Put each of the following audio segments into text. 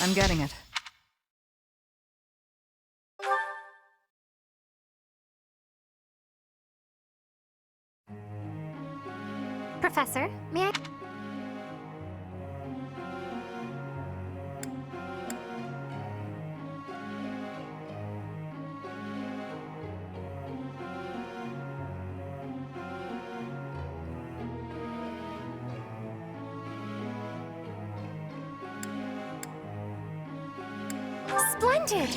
I'm getting it. Professor, may I? Splendid!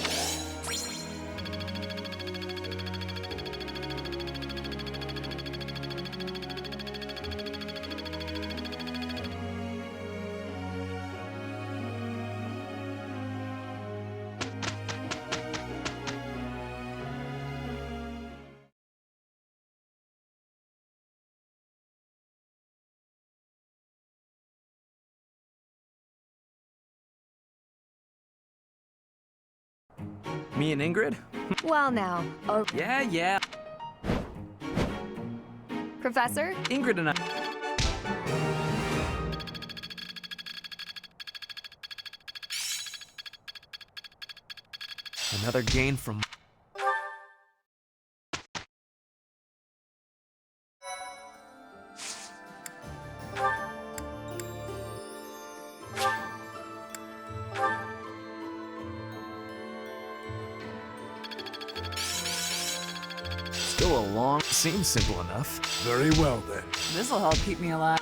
Me and Ingrid? Well now, Yeah. Professor? Ingrid and I. Another gain from... Still a long... Seems simple enough. Very well, then. This'll help keep me alive.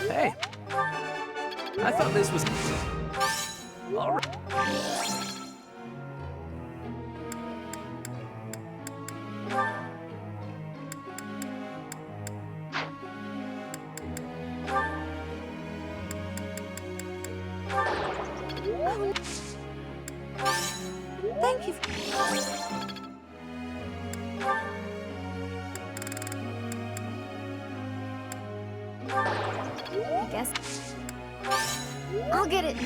Hey! I thought this was... All right. Thank you. I guess. I'll get it.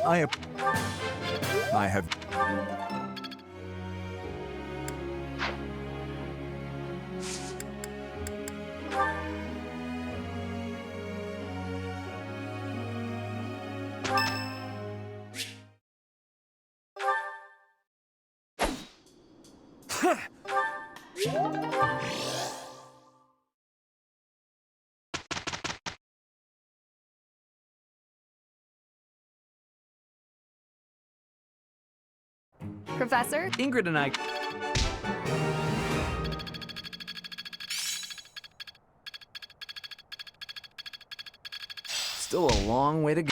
I... I have... Professor? Ingrid and I... Still a long way to go.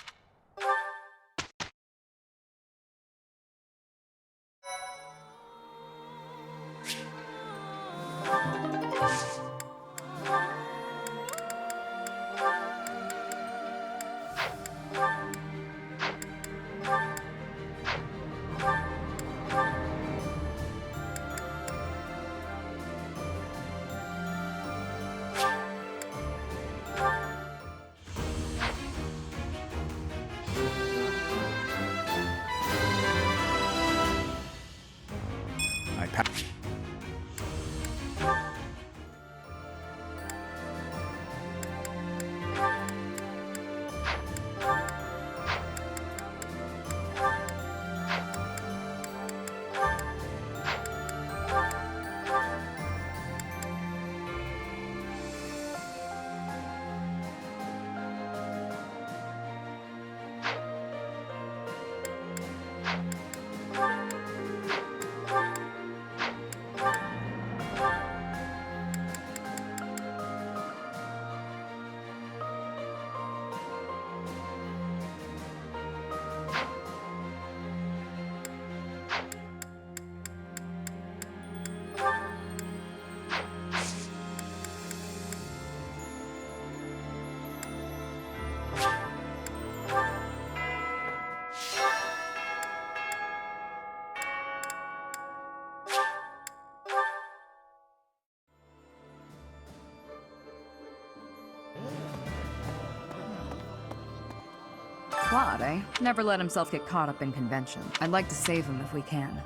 Plot, eh? Never let himself get caught up in convention. I'd like to save him if we can.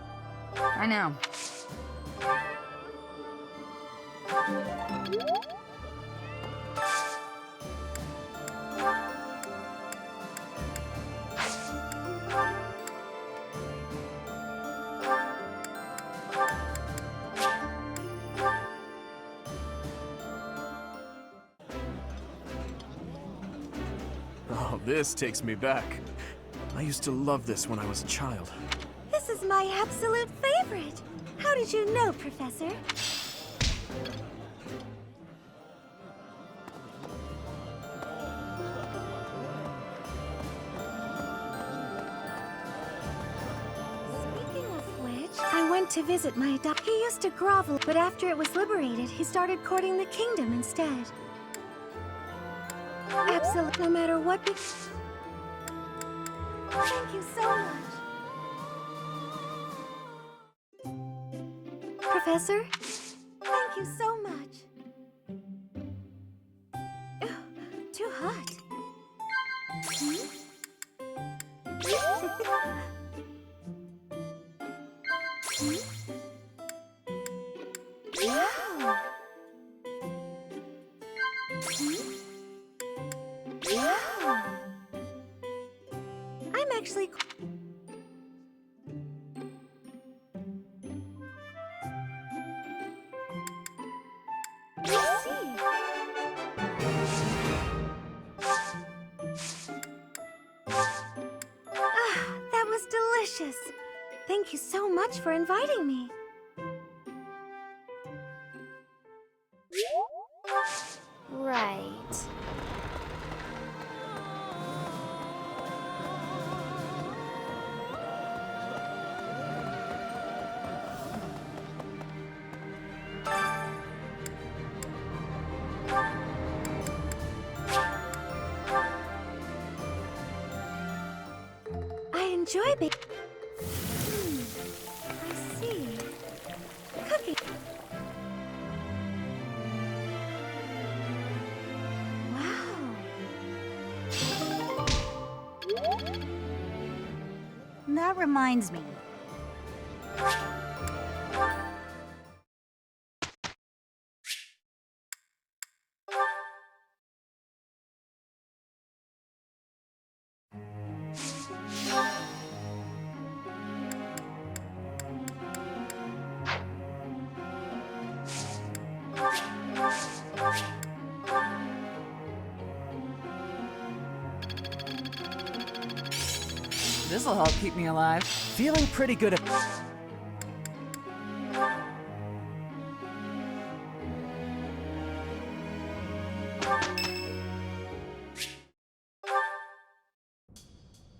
I know. Oh, this takes me back. I used to love this when I was a child. This is my absolute favorite. How did you know, Professor? Speaking of which, I went to visit my He used to grovel, but after it was liberated, he started courting the kingdom instead. Absolutely, no matter what. Thank you so much. Professor, thank you so much. Ugh, too hot. Wow. Wow. I'm actually... I see. Ah, that was delicious. Thank you so much for inviting me. Right. I enjoy baking. I see. Cooking. Wow. That reminds me. This'll help keep me alive. Feeling pretty good at...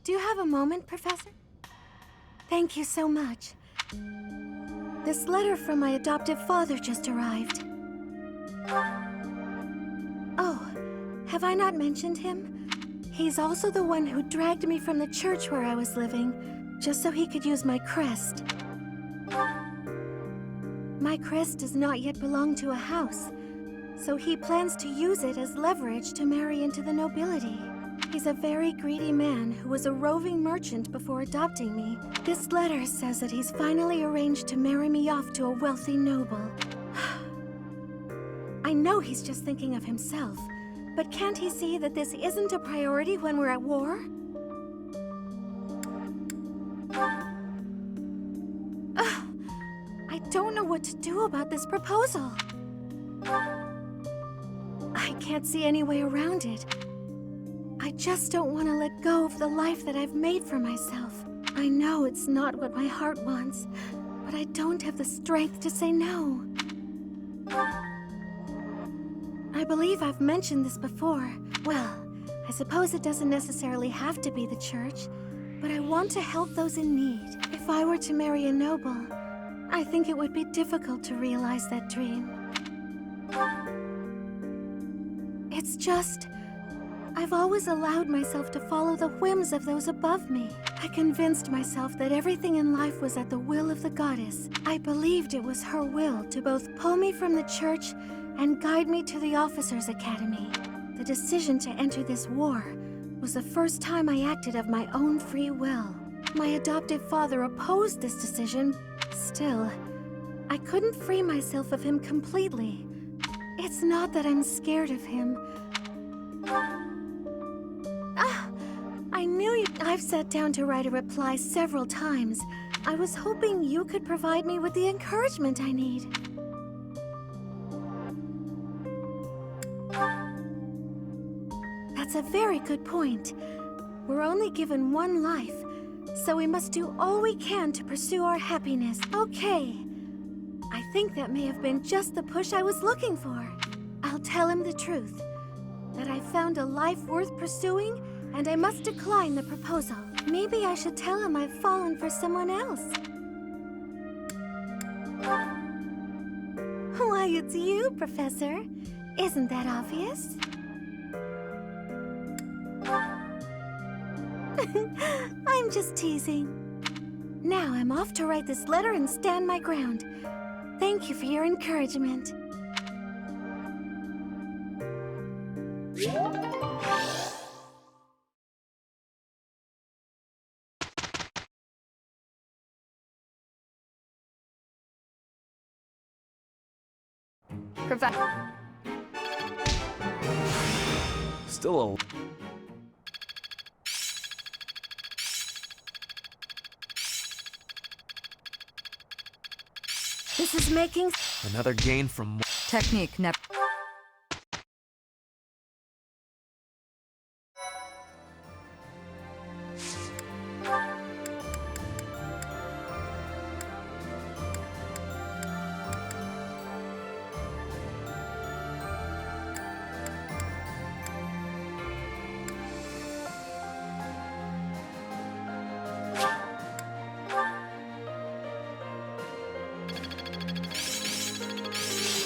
Do you have a moment, Professor? Thank you so much. This letter from my adoptive father just arrived. Oh, have I not mentioned him? He's also the one who dragged me from the church where I was living, just so he could use my crest. My crest does not yet belong to a house, so he plans to use it as leverage to marry into the nobility. He's a very greedy man who was a roving merchant before adopting me. This letter says that he's finally arranged to marry me off to a wealthy noble. I know he's just thinking of himself, but can't he see that this isn't a priority when we're at war? I don't know what to do about this proposal. I can't see any way around it. I just don't want to let go of the life that I've made for myself. I know it's not what my heart wants, but I don't have the strength to say no. I believe I've mentioned this before. Well, I suppose it doesn't necessarily have to be the church, but I want to help those in need. If I were to marry a noble, I think it would be difficult to realize that dream. It's just... I've always allowed myself to follow the whims of those above me. I convinced myself that everything in life was at the will of the goddess. I believed it was her will to both pull me from the church and guide me to the officers' academy. The decision to enter this war was the first time I acted of my own free will. My adoptive father opposed this decision. Still, I couldn't free myself of him completely. It's not that I'm scared of him. I knew you. I've sat down to write a reply several times. I was hoping you could provide me with the encouragement I need. That's a very good point. We're only given one life, so we must do all we can to pursue our happiness. Okay. I think that may have been just the push I was looking for. I'll tell him the truth. That I found a life worth pursuing, and I must decline the proposal. Maybe I should tell him I've fallen for someone else. Why, it's you, Professor. Isn't that obvious? I'm just teasing. Now I'm off to write this letter and stand my ground. Thank you for your encouragement. Professor. Still This is making... another gain from... Technique never.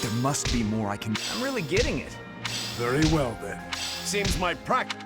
There must be more I can... I'm really getting it. Very well, then. Seems my practice...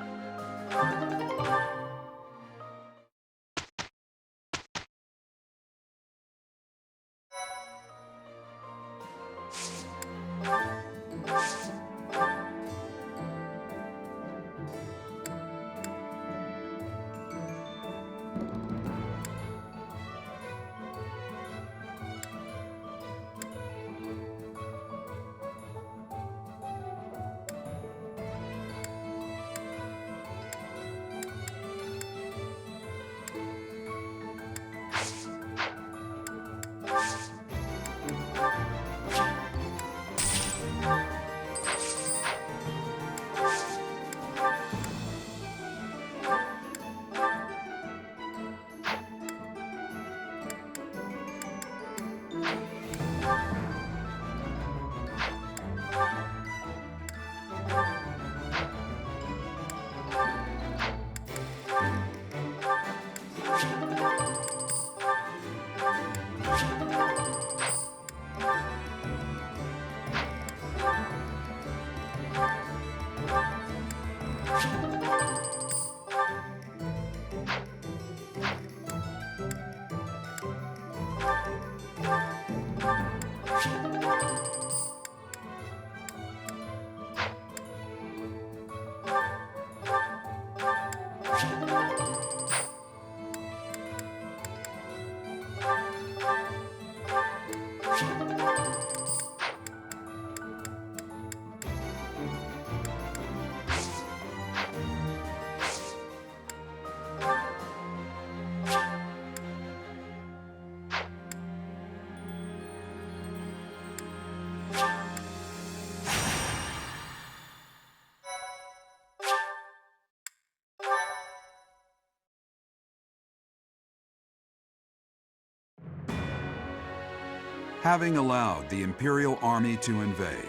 Having allowed the Imperial Army to invade,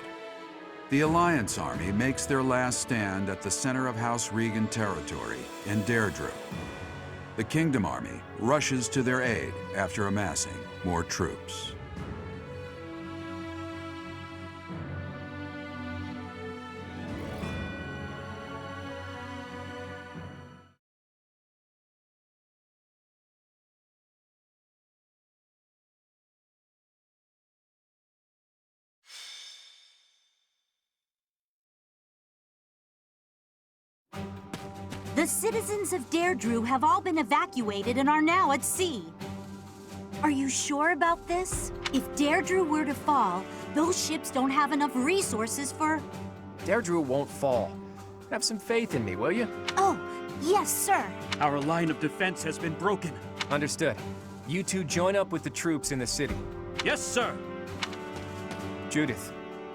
the Alliance Army makes their last stand at the center of House Regan territory in Deirdre. The Kingdom Army rushes to their aid after amassing more troops. The The citizens of Deirdre have all been evacuated and are now at sea. Are you sure about this? If Deirdre were to fall, those ships don't have enough resources for... Deirdre won't fall. Have some faith in me, will you? Oh, yes, sir. Our line of defense has been broken. Understood. You two join up with the troops in the city. Yes, sir. Judith,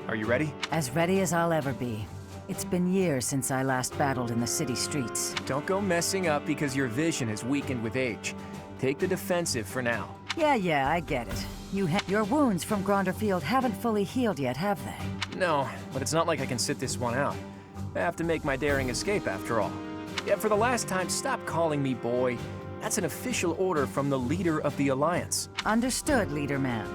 are you ready? As ready as I'll ever be. It's been years since I last battled in the city streets. Don't go messing up because your vision has weakened with age. Take the defensive for now. Yeah, I get it. Your wounds from Gronder Field haven't fully healed yet, have they? No, but it's not like I can sit this one out. I have to make my daring escape after all. Yeah, for the last time, stop calling me boy. That's an official order from the leader of the Alliance. Understood, Leader Man.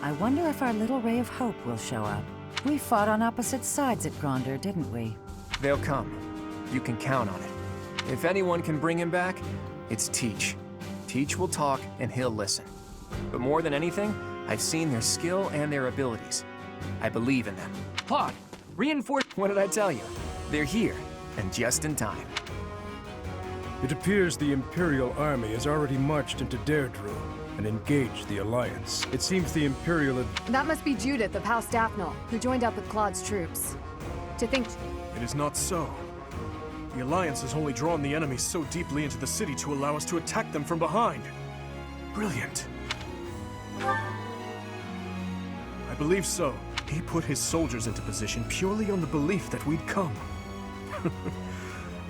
I wonder if our little ray of hope will show up. We fought on opposite sides at Gronder, didn't we? They'll come. You can count on it. If anyone can bring him back, it's Teach. Teach will talk, and he'll listen. But more than anything, I've seen their skill and their abilities. I believe in them. Plot, reinforce... What did I tell you? They're here, and just in time. It appears the Imperial army has already marched into Deirdre and engaged the Alliance. It seems the Imperial... That must be Judith of House Daphne, who joined up with Claude's troops. To think... It is not so. The Alliance has only drawn the enemy so deeply into the city to allow us to attack them from behind. Brilliant. I believe so. He put his soldiers into position purely on the belief that we'd come.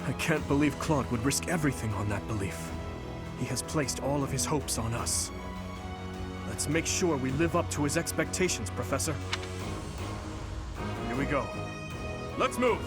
I can't believe Claude would risk everything on that belief. He has placed all of his hopes on us. Let's make sure we live up to his expectations, Professor. Here we go. Let's move!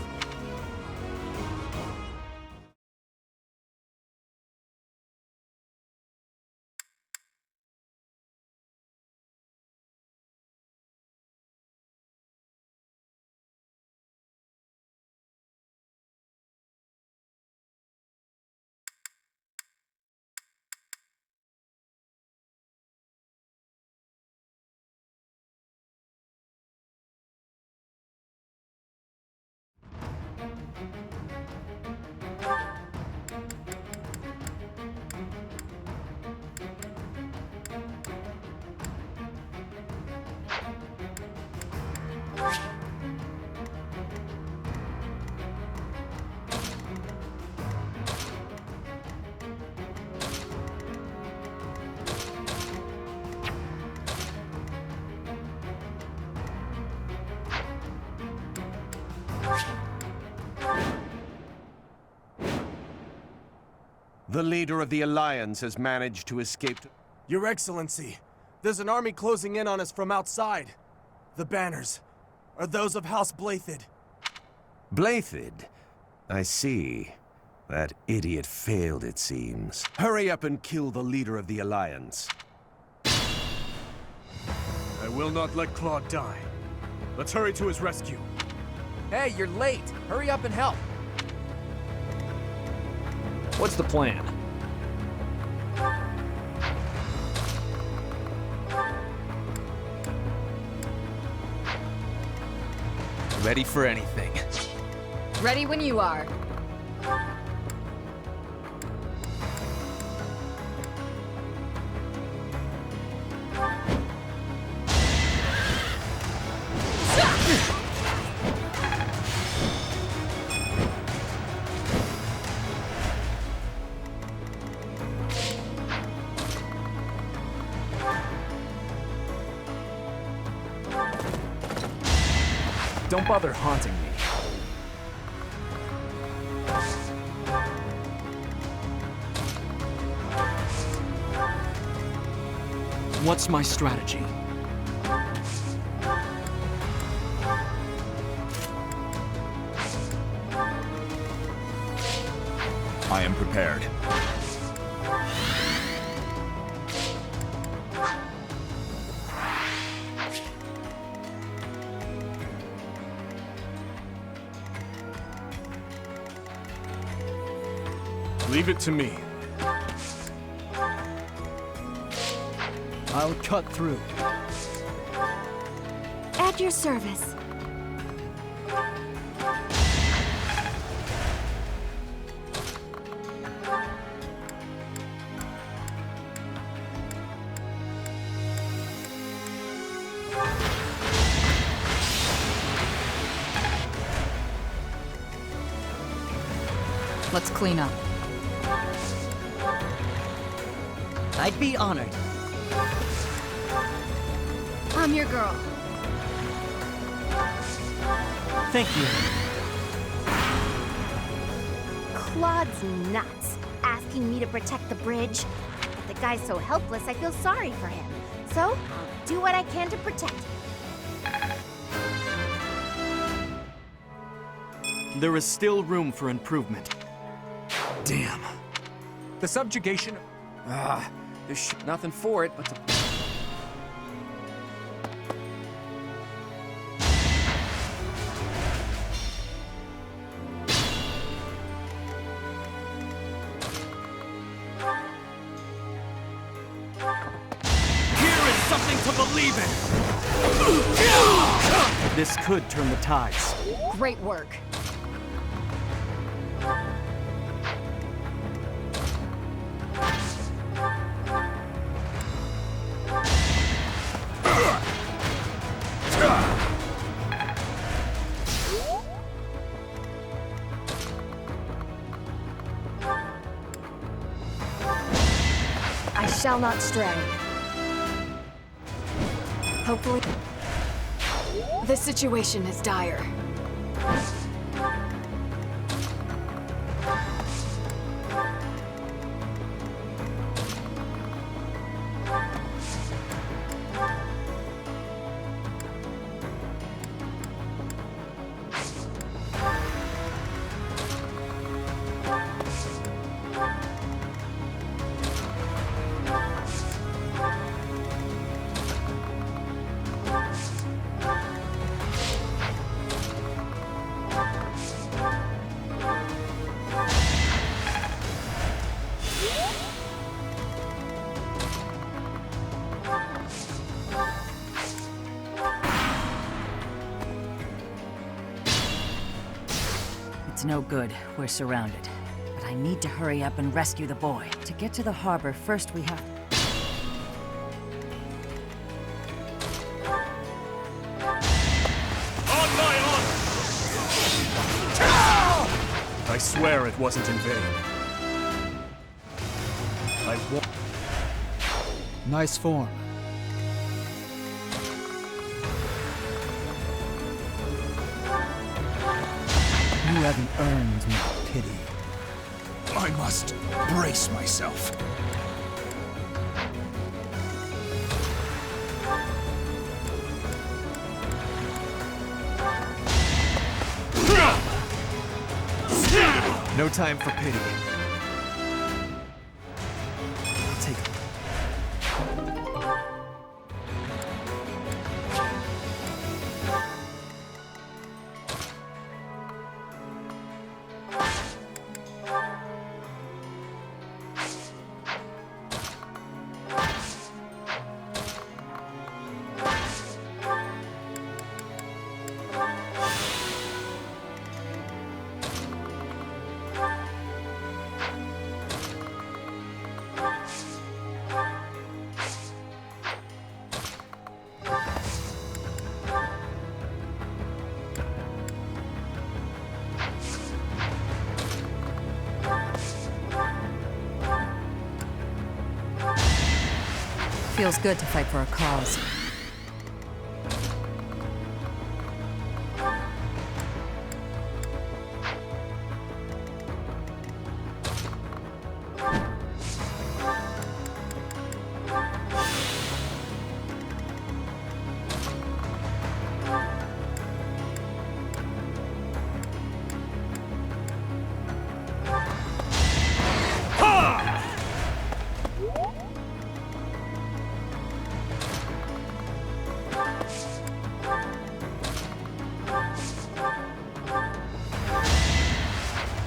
The leader of the Alliance has managed to escape to... Your Excellency, there's an army closing in on us from outside. The banners are those of House Blethid. Blethid? I see. That idiot failed, it seems. Hurry up and kill the leader of the Alliance. I will not let Claude die. Let's hurry to his rescue. Hey, you're late. Hurry up and help. What's the plan? Ready for anything. Ready when you are. Don't bother haunting me. What's my strategy? I am prepared. Leave it to me. I'll cut through. At your service. Let's clean up. I'd be honored. I'm your girl. Thank you. Claude's nuts, asking me to protect the bridge. But the guy's so helpless, I feel sorry for him. So, I'll do what I can to protect him. There is still room for improvement. Damn. The subjugation... there's nothing for it but to... Here is something to believe in! This could turn the tides. Great work. I shall not stray. Hopefully... This situation is dire. It's no good. We're surrounded. But I need to hurry up and rescue the boy. To get to the harbor, first we have... On my honor! I swear it wasn't in vain. I won't... Nice form. You haven't earned my pity. I must brace myself. No time for pity. I'll take it. Feels good to fight for a cause.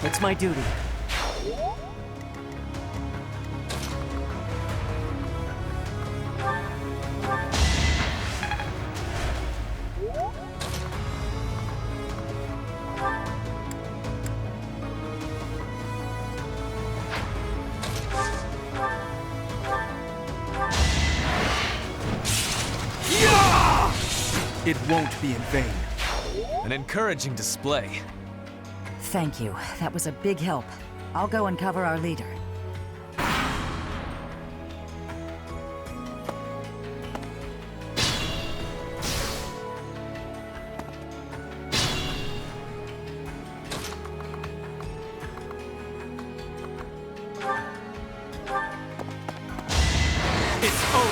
It's my duty. It won't be in vain. An encouraging display. Thank you. That was a big help. I'll go and cover our leader.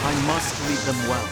I must lead them well.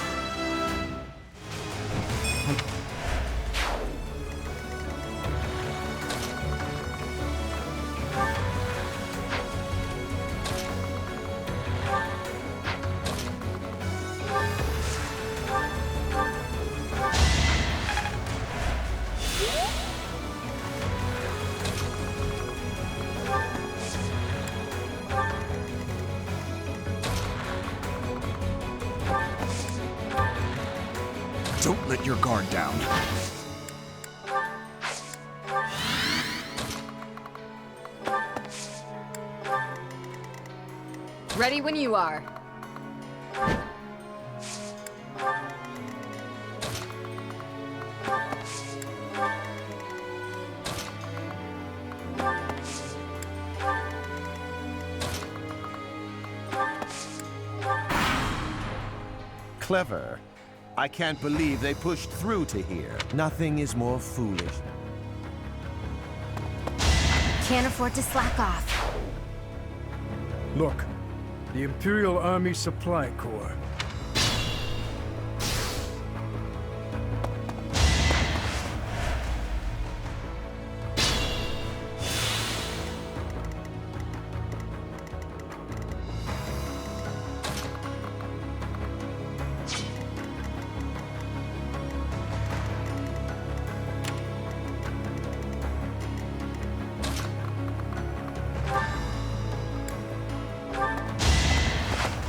Don't let your guard down. Ready when you are. Clever. I can't believe they pushed through to here. Nothing is more foolish. Can't afford to slack off. Look, the Imperial Army Supply Corps.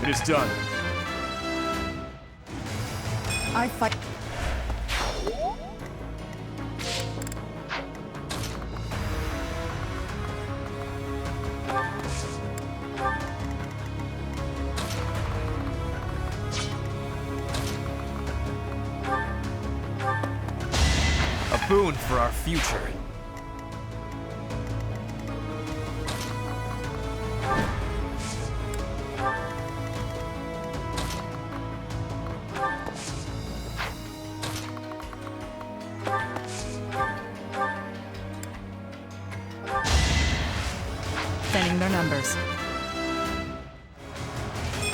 It is done. I fight. A boon for our future. Thinning their numbers.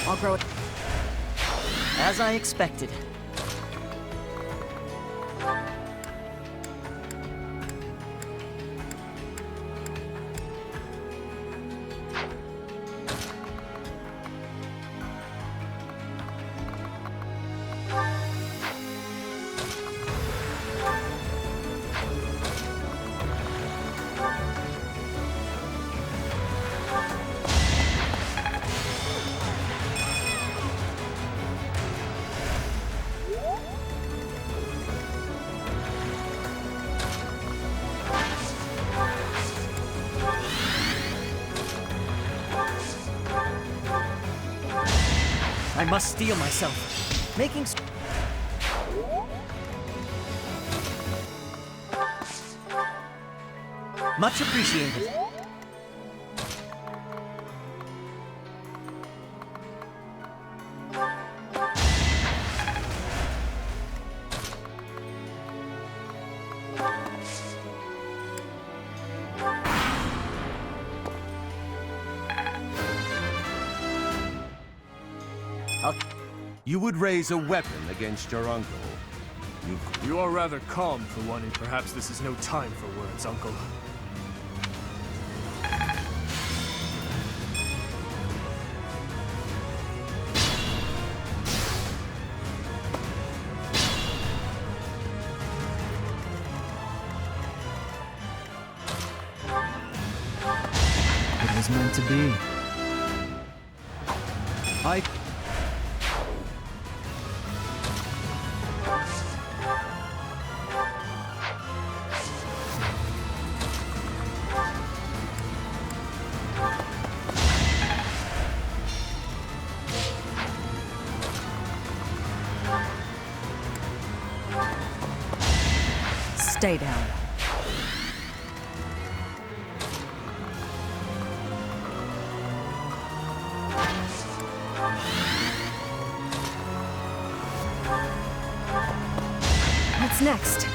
I'll grow it. As I expected. I must steel myself. Making much appreciated. You would raise a weapon against your uncle. You are rather calm for one, and perhaps this is no time for words, Uncle. It was meant to be. Stay down. What's next?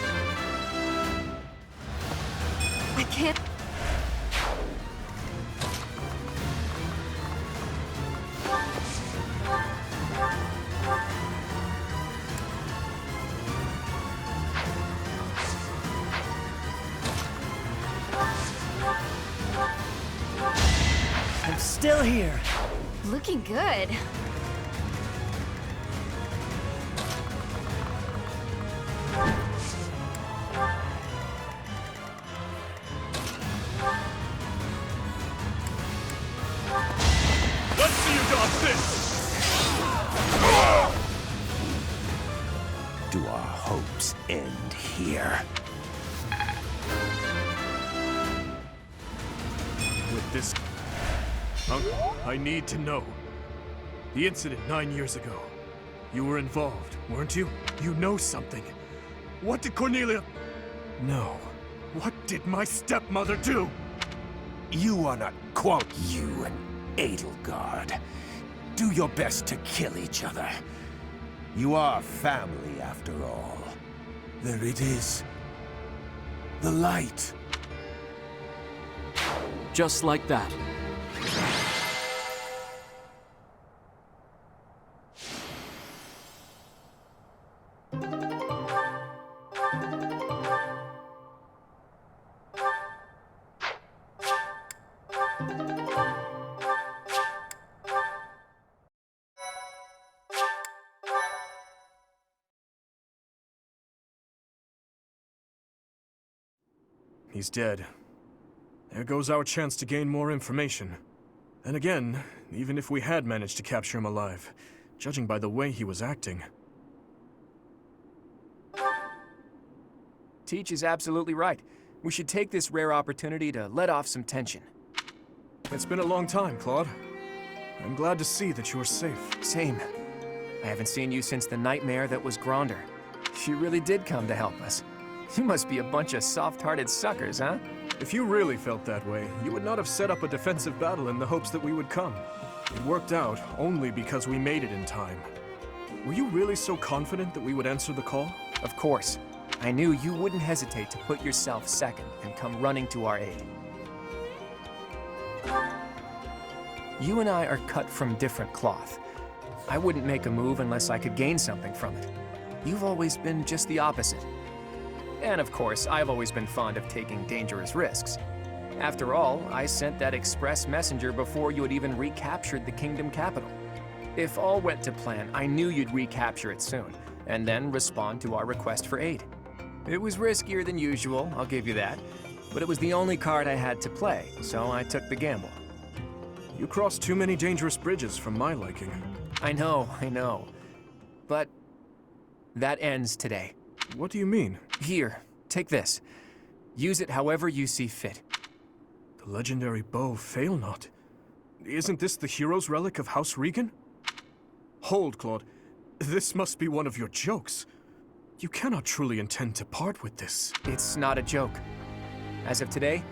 I can't... I'm still here. Looking good. Let's see you dodge this! Do our hopes end here? With this... Uncle, I need to know. The incident 9 years ago. You were involved, weren't you? You know something. What did Cornelia... No. What did my stepmother do? You are not You and Edelgard. Do your best to kill each other. You are family, after all. There it is. The light. Just like that. He's dead. There goes our chance to gain more information. And again, even if we had managed to capture him alive, judging by the way he was acting... Teach is absolutely right. We should take this rare opportunity to let off some tension. It's been a long time, Claude. I'm glad to see that you're safe. Same. I haven't seen you since the nightmare that was Gronder. You really did come to help us. You must be a bunch of soft-hearted suckers, huh? If you really felt that way, you would not have set up a defensive battle in the hopes that we would come. It worked out only because we made it in time. Were you really so confident that we would answer the call? Of course. I knew you wouldn't hesitate to put yourself second and come running to our aid. You and I are cut from different cloth. I wouldn't make a move unless I could gain something from it. You've always been just the opposite. And of course, I've always been fond of taking dangerous risks. After all, I sent that express messenger before you had even recaptured the kingdom capital. If all went to plan, I knew you'd recapture it soon, and then respond to our request for aid. It was riskier than usual, I'll give you that, but it was the only card I had to play, so I took the gamble. You crossed too many dangerous bridges for my liking. I know. But that ends today. What do you mean? Here, take this. Use it however you see fit. The legendary bow Failnaught. Isn't this the hero's relic of House Regan? Hold, Claude. This must be one of your jokes. You cannot truly intend to part with this. It's not a joke. As of today,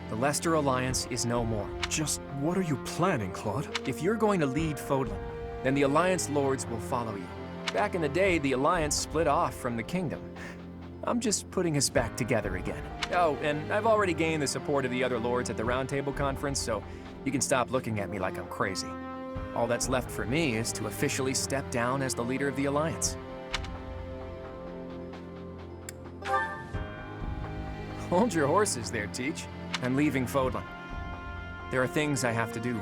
the Leicester Alliance is no more. Just what are you planning, Claude? If you're going to lead Fodlan, then the Alliance Lords will follow you. Back in the day, the Alliance split off from the Kingdom. I'm just putting us back together again. Oh, and I've already gained the support of the other Lords at the Round Table Conference, so you can stop looking at me like I'm crazy. All that's left for me is to officially step down as the leader of the Alliance. Hold your horses there, Teach. I'm leaving Fodlan. There are things I have to do,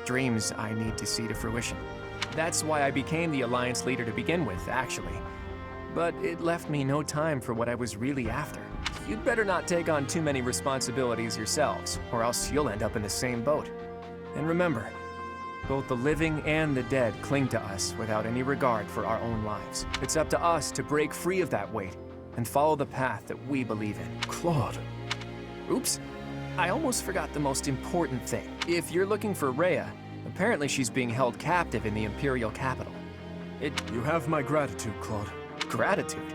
dreams I need to see to fruition. That's why I became the Alliance leader to begin with, actually. But it left me no time for what I was really after. You'd better not take on too many responsibilities yourselves, or else you'll end up in the same boat. And remember, both the living and the dead cling to us without any regard for our own lives. It's up to us to break free of that weight and follow the path that we believe in. Claude. Oops. I almost forgot the most important thing. If you're looking for Rhea, apparently she's being held captive in the Imperial capital. You have my gratitude, Claude. Gratitude?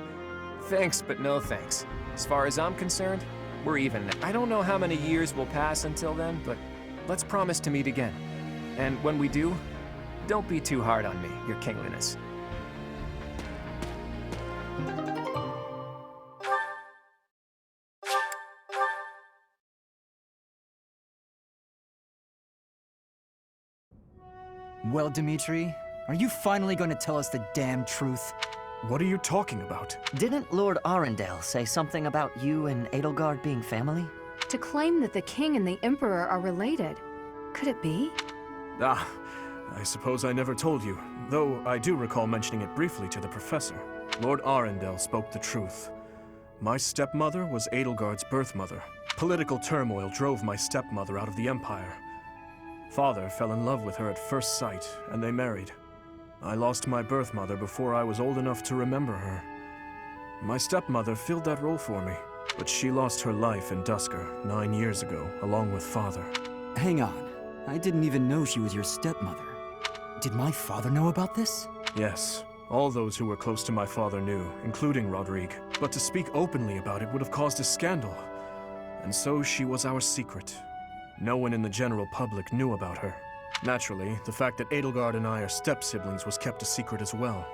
Thanks, but no thanks. As far as I'm concerned, we're even now. I don't know how many years will pass until then, but let's promise to meet again. And when we do, don't be too hard on me, your kingliness. Well, Dimitri, are you finally going to tell us the damn truth? What are you talking about? Didn't Lord Arundel say something about you and Edelgard being family? To claim that the king and the emperor are related. Could it be? Ah, I suppose I never told you, though I do recall mentioning it briefly to the professor. Lord Arundel spoke the truth. My stepmother was Edelgard's birth mother. Political turmoil drove my stepmother out of the Empire. Father fell in love with her at first sight, and they married. I lost my birth mother before I was old enough to remember her. My stepmother filled that role for me, but she lost her life in Dusker 9 years ago, along with Father. Hang on. I didn't even know she was your stepmother. Did my father know about this? Yes. All those who were close to my father knew, including Rodrigue. But to speak openly about it would have caused a scandal. And so she was our secret. No one in the general public knew about her. Naturally, the fact that Edelgard and I are step-siblings was kept a secret as well.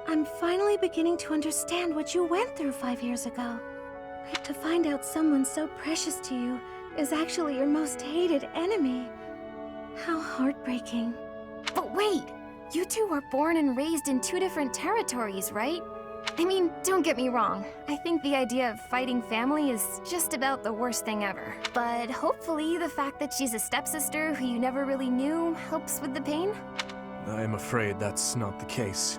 I'm finally beginning to understand what you went through 5 years ago. To find out someone so precious to you is actually your most hated enemy. How heartbreaking. But wait! You two were born and raised in 2 different territories, right? I mean, don't get me wrong. I think the idea of fighting family is just about the worst thing ever. But hopefully the fact that she's a stepsister who you never really knew helps with the pain? I am afraid that's not the case.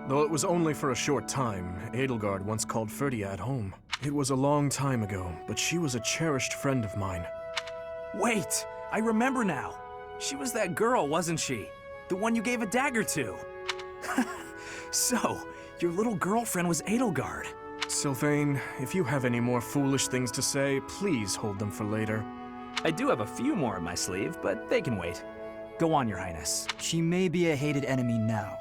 Though it was only for a short time, Edelgard once called Ferdiad home. It was a long time ago, but she was a cherished friend of mine. Wait! I remember now! She was that girl, wasn't she? The one you gave a dagger to. So, your little girlfriend was Edelgard. Sylvain, if you have any more foolish things to say, please hold them for later. I do have a few more in my sleeve, but they can wait. Go on, Your Highness. She may be a hated enemy now,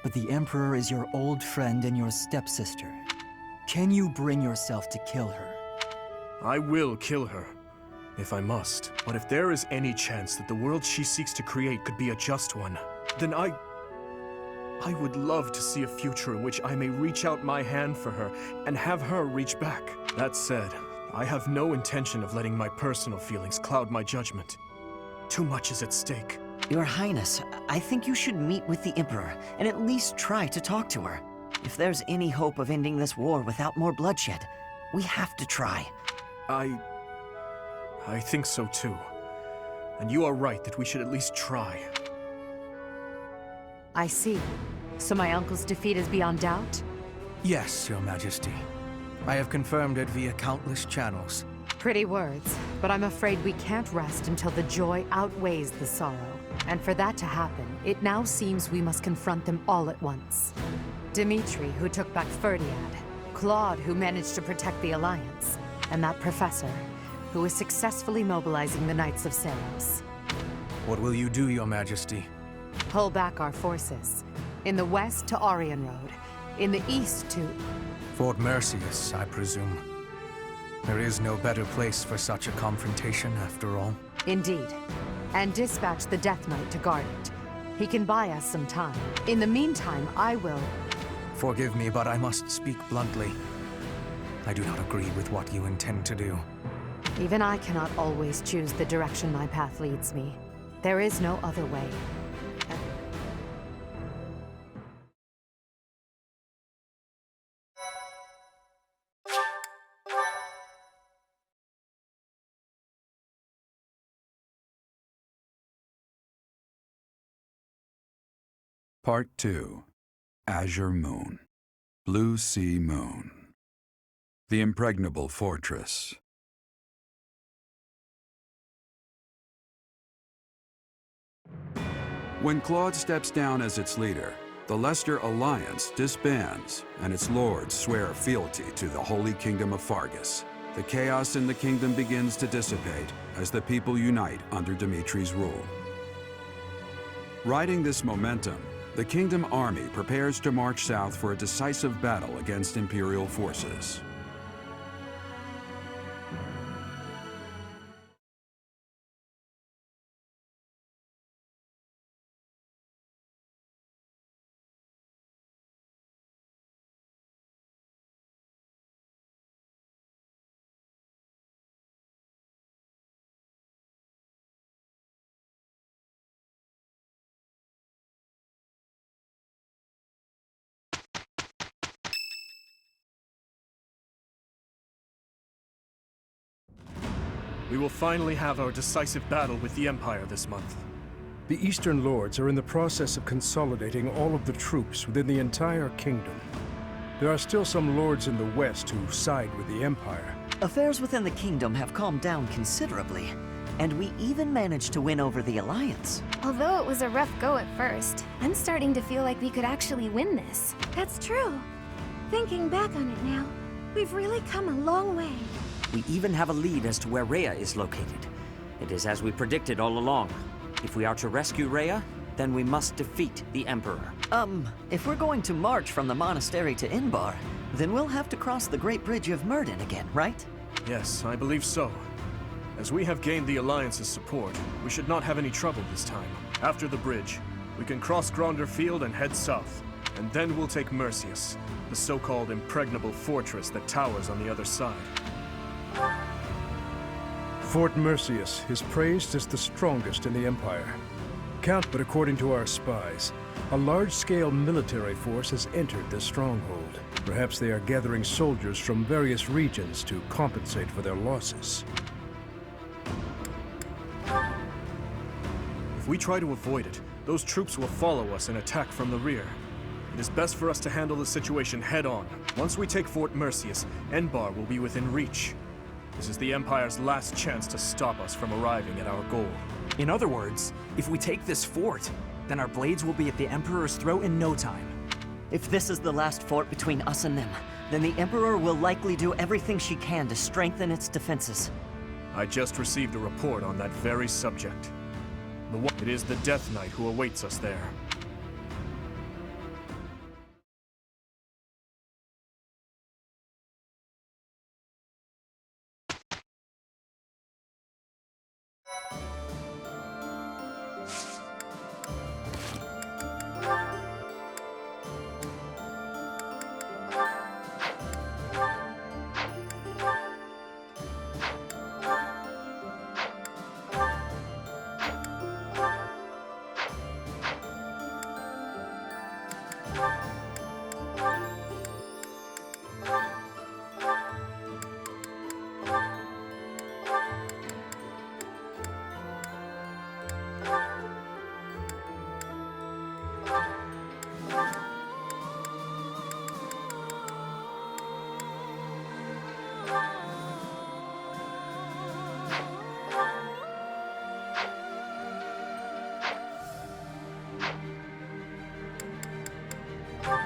but the Emperor is your old friend and your stepsister. Can you bring yourself to kill her? I will kill her, if I must. But if there is any chance that the world she seeks to create could be a just one, then I would love to see a future in which I may reach out my hand for her and have her reach back. That said, I have no intention of letting my personal feelings cloud my judgment. Too much is at stake. Your Highness, I think you should meet with the Emperor and at least try to talk to her. If there's any hope of ending this war without more bloodshed, we have to try. I think so too. And you are right that we should at least try. I see. So my uncle's defeat is beyond doubt? Yes, Your Majesty. I have confirmed it via countless channels. Pretty words, but I'm afraid we can't rest until the joy outweighs the sorrow. And for that to happen, it now seems we must confront them all at once. Dimitri, who took back Ferdiad, Claude, who managed to protect the Alliance, and that professor, who is successfully mobilizing the Knights of Seros. What will you do, Your Majesty? Pull back our forces. In the west to Arian Road. In the east to... Fort Mercius, I presume. There is no better place for such a confrontation, after all. Indeed. And dispatch the Death Knight to guard it. He can buy us some time. In the meantime, I will... Forgive me, but I must speak bluntly. I do not agree with what you intend to do. Even I cannot always choose the direction my path leads me. There is no other way. Part 2. Azure Moon. Blue Sea Moon. The Impregnable Fortress. When Claude steps down as its leader, the Leicester Alliance disbands, and its lords swear fealty to the Holy Kingdom of Fargus. The chaos in the kingdom begins to dissipate as the people unite under Dimitri's rule. Riding this momentum, the Kingdom army prepares to march south for a decisive battle against Imperial forces. We will finally have our decisive battle with the Empire this month. The Eastern Lords are in the process of consolidating all of the troops within the entire kingdom. There are still some lords in the West who side with the Empire. Affairs within the kingdom have calmed down considerably, and we even managed to win over the Alliance. Although it was a rough go at first, I'm starting to feel like we could actually win this. That's true. Thinking back on it now, we've really come a long way. We even have a lead as to where Rhea is located. It is as we predicted all along. If we are to rescue Rhea, then we must defeat the Emperor. If we're going to march from the monastery to Inbar, then we'll have to cross the Great Bridge of Myrden again, right? Yes, I believe so. As we have gained the Alliance's support, we should not have any trouble this time. After the bridge, we can cross Gronder Field and head south. And then we'll take Mercius, the so-called impregnable fortress that towers on the other side. Fort Mercius is praised as the strongest in the Empire. But according to our spies, a large-scale military force has entered this stronghold. Perhaps they are gathering soldiers from various regions to compensate for their losses. If we try to avoid it, those troops will follow us and attack from the rear. It is best for us to handle the situation head-on. Once we take Fort Mercius, Enbar will be within reach. This is the Empire's last chance to stop us from arriving at our goal. In other words, if we take this fort, then our blades will be at the Emperor's throat in no time. If this is the last fort between us and them, then the Emperor will likely do everything she can to strengthen its defenses. I just received a report on that very subject. It is the Death Knight who awaits us there.